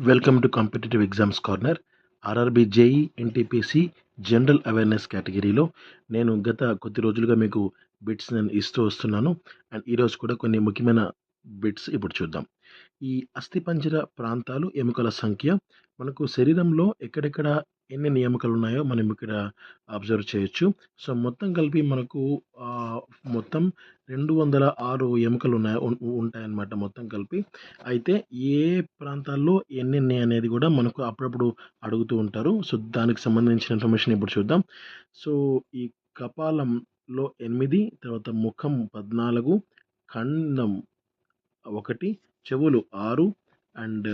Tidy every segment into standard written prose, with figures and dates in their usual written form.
Welcome to competitive exams corner. RRB JEE NTPC general awareness కేటగిరీలో నేను గత కొద్ది రోజులుగా మీకు బిట్స్ నేను ఇస్తూ వస్తున్నాను. అండ్ ఈరోజు కూడా కొన్ని ముఖ్యమైన బిట్స్ ఇప్పుడు చూద్దాం. ఈ అస్థిపంజర ప్రాంతాలు ఎముకల సంఖ్య మనకు శరీరంలో ఎక్కడెక్కడ ఎన్ని ఎముకలు ఉన్నాయో మనం ఇక్కడ అబ్జర్వ్ చేయొచ్చు. సో మొత్తం కలిపి మనకు మొత్తం 206 ఎముకలు ఉంటాయన్నమాట మొత్తం కలిపి. అయితే ఏ ప్రాంతాల్లో ఎన్ని అనేది కూడా మనకు అప్పుడప్పుడు అడుగుతూ ఉంటారు. సో దానికి సంబంధించిన ఇన్ఫర్మేషన్ ఇప్పుడు చూద్దాం. సో ఈ కపాలంలో 8, తర్వాత ముఖం 14, ఖండం 1, చెవులు 6, అండ్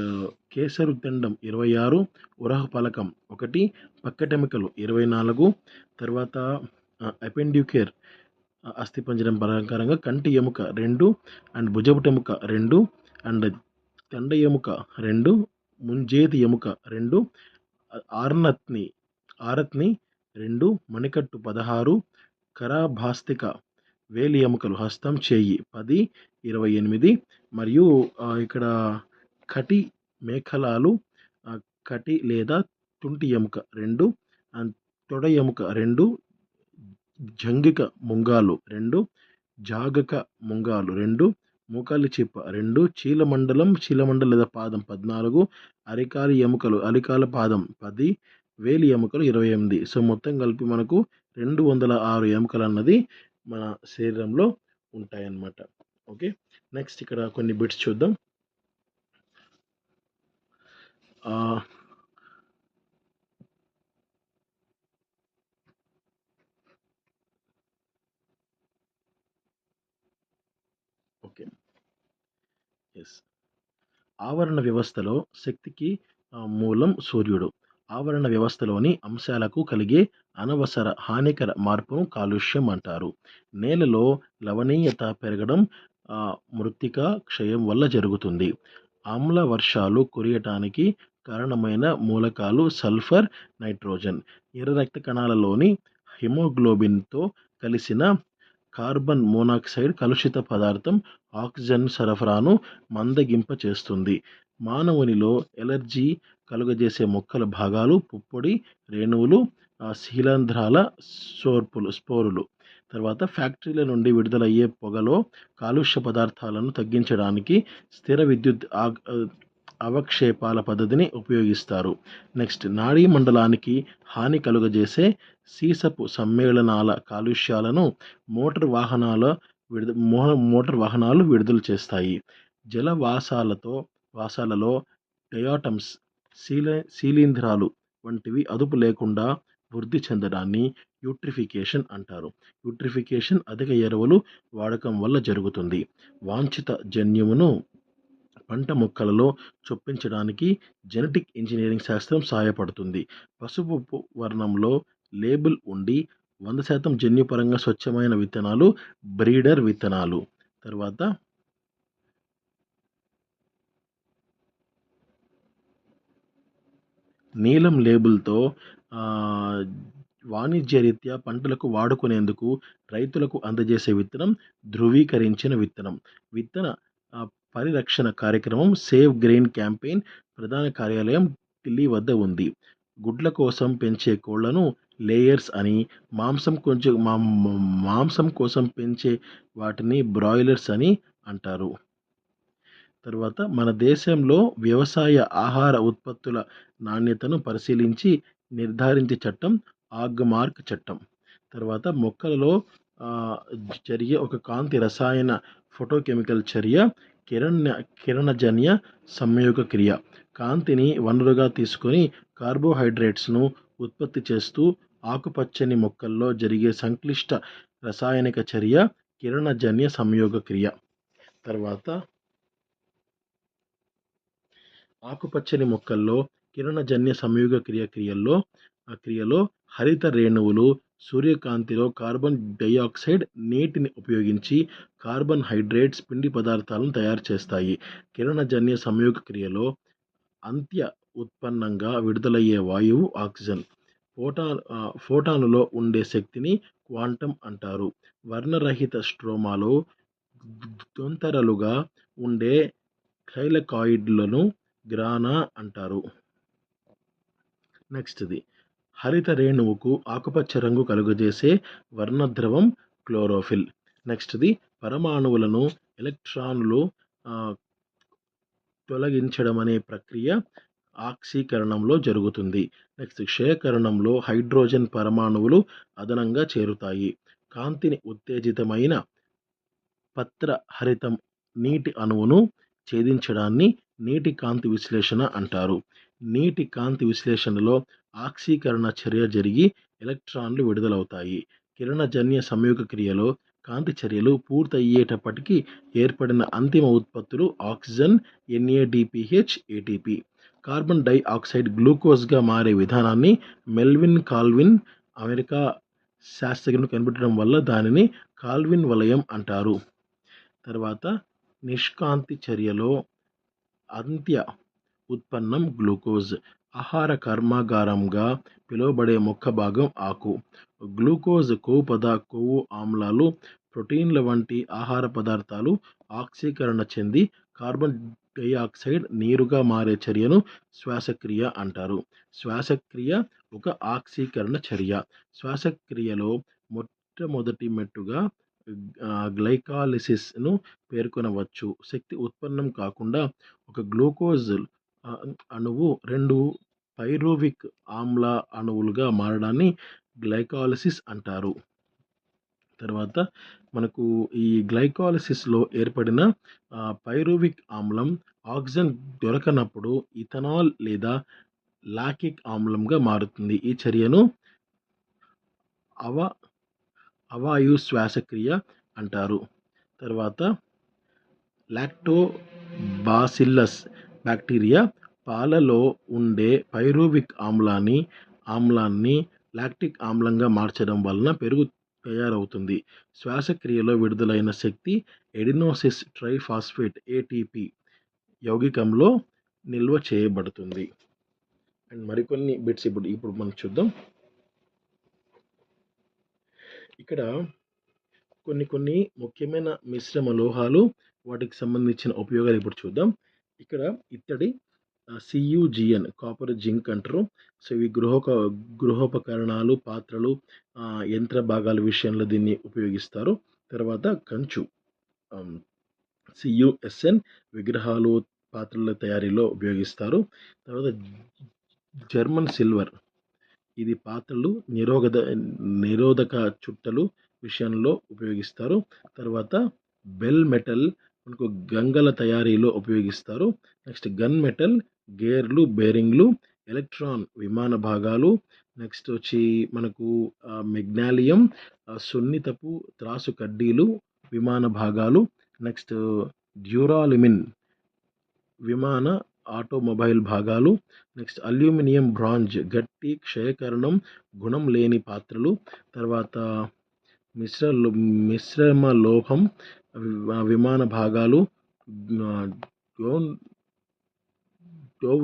కేసరు దండం 26, ఉరహ పలకం 1, పక్కటెముకలు 24, తర్వాత అపెండ్యుకేర్ అస్థిపంజరం ప్రకారంగా కంటి ఎముక 2, అండ్ భుజపుటెముక 2, అండ్ తండ ఎముక 2, ముంజేతి ఎముక 2, ఆరత్ని 2, మణికట్టు 16, కరాభాస్తిక వేలి ఎముకలు హస్తం చేయి 10, 28, మరియు ఇక్కడ కటి మేఖలాలు, కటి లేదా తుంటి ఎముక 2, అండ్ తొడ ఎముక 2, జంగిక ముంగాలు 2, జాగక ముంగాలు 2, మోకాలి చిప్ప 2, చీలమండలం లేదా పాదం 14, అరికాల పాదం 10, వేలి ఎముకలు 28. సో మొత్తం కలిపి మనకు 206 ఎముకలు అన్నది మన శరీరంలో ఉంటాయన్నమాట. ఓకే, నెక్స్ట్ ఇక్కడ కొన్ని బిట్స్ చూద్దాం. Okay, yes. ఆవరణ వ్యవస్థలో శక్తికి మూలం సూర్యుడు. ఆవరణ వ్యవస్థలోని అంశాలకు కలిగే అనవసర హానికర మార్పును కాలుష్యం అంటారు. నేలలో లవణీయత పెరగడం మృత్తికా క్షయం వల్ల జరుగుతుంది. ఆమ్ల వర్షాలు కురియటానికి కారణమైన మూలకాలు సల్ఫర్, నైట్రోజన్. ఎర్ర రక్త కణాలలోని హిమోగ్లోబిన్తో కలిసిన కార్బన్ మోనాక్సైడ్ కలుషిత పదార్థం ఆక్సిజన్ సరఫరాను మందగింప చేస్తుంది. మానవునిలో ఎలర్జీ కలుగజేసే మొక్కల భాగాలు పుప్పొడి రేణువులు, శీలంధ్రాల స్పోరులు. తర్వాత ఫ్యాక్టరీల నుండి విడుదలయ్యే పొగలో కాలుష్య పదార్థాలను తగ్గించడానికి స్థిర విద్యుత్ అవక్షేపాల పద్ధతిని ఉపయోగిస్తారు. నెక్స్ట్, నాడీ మండలానికి హాని కలుగజేసే సీసపు సమ్మేళనాల కాలుష్యాలను మోటార్ వాహనాలు విడుదల చేస్తాయి. వాసాలలో డయాటమ్స్, శీలీంధ్రాలు వంటివి అదుపు లేకుండా వృద్ధి చెందడాన్ని యూట్రిఫికేషన్ అంటారు. యూట్రిఫికేషన్ అధిక ఎరువులు వాడకం వల్ల జరుగుతుంది. వాంఛిత జన్యువును పంట మొక్కలలో చొప్పించడానికి జెనెటిక్ ఇంజనీరింగ్ శాస్త్రం సహాయపడుతుంది. పసుపు వర్ణంలో లేబుల్ ఉండి 100% జన్యుపరంగా స్వచ్ఛమైన విత్తనాలు బ్రీడర్ విత్తనాలు. తర్వాత నీలం లేబుల్తో వాణిజ్యరీత్యా పంటలకు వాడుకునేందుకు రైతులకు అందజేసే విత్తనం ధృవీకరించిన విత్తనం. విత్తన పరిరక్షణ కార్యక్రమం సేవ్ గ్రెయిన్ క్యాంపెయిన్ ప్రధాన కార్యాలయం ఢిల్లీ వద్ద ఉంది. గుడ్ల కోసం పెంచే కోళ్లను లేయర్స్ అని, మాంసం కోసం పెంచే వాటిని బ్రాయిలర్స్ అని అంటారు. తర్వాత మన దేశంలో వ్యవసాయ ఆహార ఉత్పత్తుల నాణ్యతను పరిశీలించి నిర్ధారించే చట్టం ఆగ్మార్క్ చట్టం. తర్వాత మొక్కలలో జరిగే ఒక కాంతి రసాయన ఫోటోకెమికల్ చర్య కిరణజన్య సంయోగ క్రియ. కాంతిని వనరుగా తీసుకొని కార్బోహైడ్రేట్స్ను ఉత్పత్తి చేస్తూ ఆకుపచ్చని మొక్కల్లో జరిగే సంక్లిష్ట రసాయనిక చర్య కిరణజన్య సంయోగ క్రియ. తర్వాత ఆకుపచ్చని మొక్కల్లో కిరణజన్య సంయోగ క్రియలో హరిత రేణువులు సూర్యకాంతిలో కార్బన్ డయాక్సైడ్, నీటిని ఉపయోగించి కార్బన్ హైడ్రేట్స్ పిండి పదార్థాలను తయారు చేస్తాయి. కిరణజన్య సంయోగ క్రియలో అంత్య ఉత్పన్నంగా విడుదలయ్యే వాయువు ఆక్సిజన్. ఫోటానులో ఉండే శక్తిని క్వాంటం అంటారు. వర్ణరహిత స్ట్రోమాలో దొంతరలుగా ఉండే థైలకాయిడ్లను గ్రానా అంటారు. నెక్స్ట్‌ది హరిత రేణువుకు ఆకుపచ్చ రంగు కలుగజేసే వర్ణద్రవం క్లోరోఫిల్. నెక్స్ట్‌ది పరమాణువులను ఎలక్ట్రాన్లు ఆహ్, తొలగించడం అనే ప్రక్రియ ఆక్సీకరణంలో జరుగుతుంది. నెక్స్ట్ క్షయకరణంలో హైడ్రోజన్ పరమాణువులు అదనంగా చేరుతాయి. కాంతిని ఉత్తేజితమైన పత్ర హరితం నీటి అణువును ఛేదించడాన్ని నీటి కాంతి విశ్లేషణ అంటారు. నీటి కాంతి విశ్లేషణలో ఆక్సీకరణ చర్య జరిగి ఎలక్ట్రాన్లు విడుదలవుతాయి. కిరణజన్య సంయోగ క్రియలో కాంతి చర్యలు పూర్తయ్యేటప్పటికి ఏర్పడిన అంతిమ ఉత్పత్తులు oxygen, NADPH, ATP. Carbon dioxide గ్లూకోజ్గా మారే విధానాన్ని మెల్విన్ కాల్విన్ అమెరికా శాస్త్రజ్ఞుడు కనిపెట్టడం వల్ల దానిని కాల్విన్ వలయం అంటారు. తర్వాత నిష్కాంతి చర్యలో అంత్య ఉత్పన్నం గ్లూకోజ్. ఆహార కర్మాగారంగా పిలువబడే మొక్క భాగం ఆకు. గ్లూకోజ్ కొవ్వు ఆమ్లాలు, ప్రోటీన్ల వంటి ఆహార పదార్థాలు ఆక్సీకరణ చెంది కార్బన్ డైఆక్సైడ్ నీరుగా మారే చర్యను శ్వాసక్రియ అంటారు. శ్వాసక్రియ ఒక ఆక్సీకరణ చర్య. శ్వాసక్రియలో మొట్టమొదటి మెట్టుగా గ్లైకాలిసిస్ను పేర్కొనవచ్చు. శక్తి ఉత్పన్నం కాకుండా ఒక గ్లూకోజ్ అణువు 2 పైరువిక్ ఆమ్ల అణువులుగా మారడాన్ని గ్లైకాలిసిస్ అంటారు. తర్వాత మనకు ఈ గ్లైకాలిసిస్లో ఏర్పడిన పైరువిక్ ఆమ్లం ఆక్సిజన్ దొరకనప్పుడు ఇథనాల్ లేదా లాక్టిక్ ఆమ్లంగా మారుతుంది. ఈ చర్యను అవాయు శ్వాసక్రియ అంటారు. తర్వాత లాక్టోబాసిల్లస్ బ్యాక్టీరియా పాలలో ఉండే పైరువిక్ ఆమ్లాన్ని లాక్టిక్ ఆమ్లంగా మార్చడం వలన పెరుగు తయారవుతుంది. శ్వాసక్రియలో విడుదలైన శక్తి ఎడినోసిస్ ట్రైఫాస్ఫేట్ ATP యౌగికంలో నిల్వ చేయబడుతుంది. అండ్ మరికొన్ని బిట్స్ ఇప్పుడు మనం చూద్దాం. ఇక్కడ కొన్ని ముఖ్యమైన మిశ్రమ లోహాలు, వాటికి సంబంధించిన ఉపయోగాలు ఇప్పుడు చూద్దాం. ఇక్కడ ఇత్తడి CuGN కాపర్, జింక్ అంటారు. సో ఇవి గృహోపకరణాలు, పాత్రలు, యంత్ర భాగాల విషయంలో దీన్ని ఉపయోగిస్తారు. తర్వాత కంచు CuSN విగ్రహాలు, పాత్రల తయారీలో ఉపయోగిస్తారు. తర్వాత జర్మన్ సిల్వర్, ఇది పాత్రలు, నిరోధక చుట్టలు విషయంలో ఉపయోగిస్తారు. తర్వాత బెల్ మెటల్ మనకు గంగల తయారీలో ఉపయోగిస్తారు. నెక్స్ట్ గన్ మెటల్ గేర్లు, బేరింగ్లు, ఎలక్ట్రాన్ విమాన భాగాలు. నెక్స్ట్ వచ్చి మనకు మెగ్నాలియం సున్నితపు త్రాసు కడ్డీలు, విమాన భాగాలు. నెక్స్ట్ డ్యూరాలిమిన్ విమాన ఆటోమొబైల్ భాగాలు. నెక్స్ట్ అల్యూమినియం బ్రాంజ్ గట్టి క్షయకరణం గుణం లేని పాత్రలు. తర్వాత మిశ్రమ లోహం విమాన భాగాలు.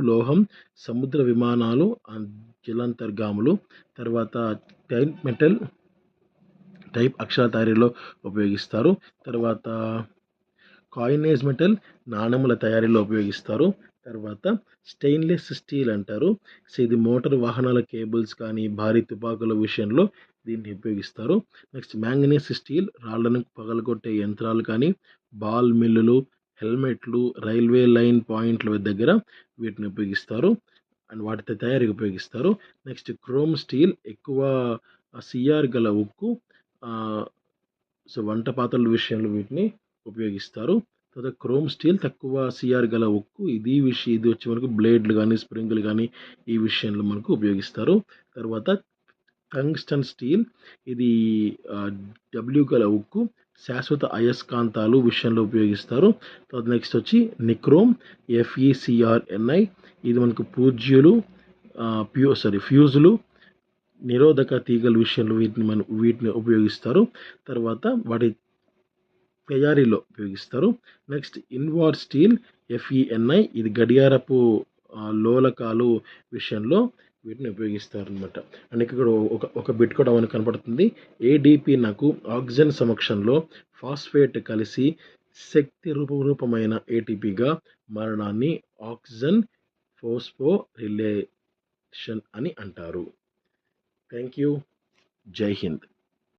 లోహం సముద్ర విమానాలు, జలాంతర్గాములు. తర్వాత టైప్ అక్షర తయారీలో ఉపయోగిస్తారు. తర్వాత కాయినేజ్ మెటల్ నాణెముల తయారీలో ఉపయోగిస్తారు. తర్వాత స్టెయిన్లెస్ స్టీల్ అంటారు. సో ఇది మోటార్ వాహనాల కేబుల్స్ కానీ, భారీ తుపాకుల విషయంలో దీన్ని ఉపయోగిస్తారు. నెక్స్ట్ మ్యాంగనీస్ స్టీల్ రాళ్లను పగలగొట్టే యంత్రాలు కానీ, బాల్ మిల్లులు, హెల్మెట్లు, రైల్వే లైన్ పాయింట్ల దగ్గర వీటిని ఉపయోగిస్తారు అండ్ వాటి తయారీకి ఉపయోగిస్తారు. నెక్స్ట్ క్రోమ్ స్టీల్ ఎక్కువ CR గల ఉక్కు, సో వంట పాత్రల విషయంలో వీటిని ఉపయోగిస్తారు. తర్వాత క్రోమ్ స్టీల్ తక్కువ CR గల ఉక్కు, ఇది వచ్చి మనకు బ్లేడ్లు కానీ, స్ప్రింగులు కానీ ఈ విషయంలో మనకు ఉపయోగిస్తారు. తర్వాత టంగ్స్టన్ స్టీల్, ఇది W గల ఉక్కు, శాశ్వత అయస్కాంతాలు విషయంలో ఉపయోగిస్తారు. తర్వాత నెక్స్ట్ వచ్చి నిక్రోమ్ FeCrNi, ఇది మనకు ఫ్యూజులు, నిరోధక తీగల విషయంలో వీటిని ఉపయోగిస్తారు. తర్వాత వాటి తయారీలో ఉపయోగిస్తారు. నెక్స్ట్ ఇన్వార్ స్టీల్ FeNi, ఇది గడియారపు లోలకాలు విషయంలో వీటిని ఉపయోగిస్తారు అనమాట. అండ్ ఇక్కడ ఒక బిట్ కూడా మనకు కనపడుతుంది. ADP నాకు ఆక్సిజన్ సమక్షంలో ఫాస్ఫేట్ కలిసి శక్తి రూపమైన ATPగా మరణాన్ని ఆక్సిజన్ ఫోస్ఫోరిలేషన్ అని అంటారు. Thank you. జై హింద్.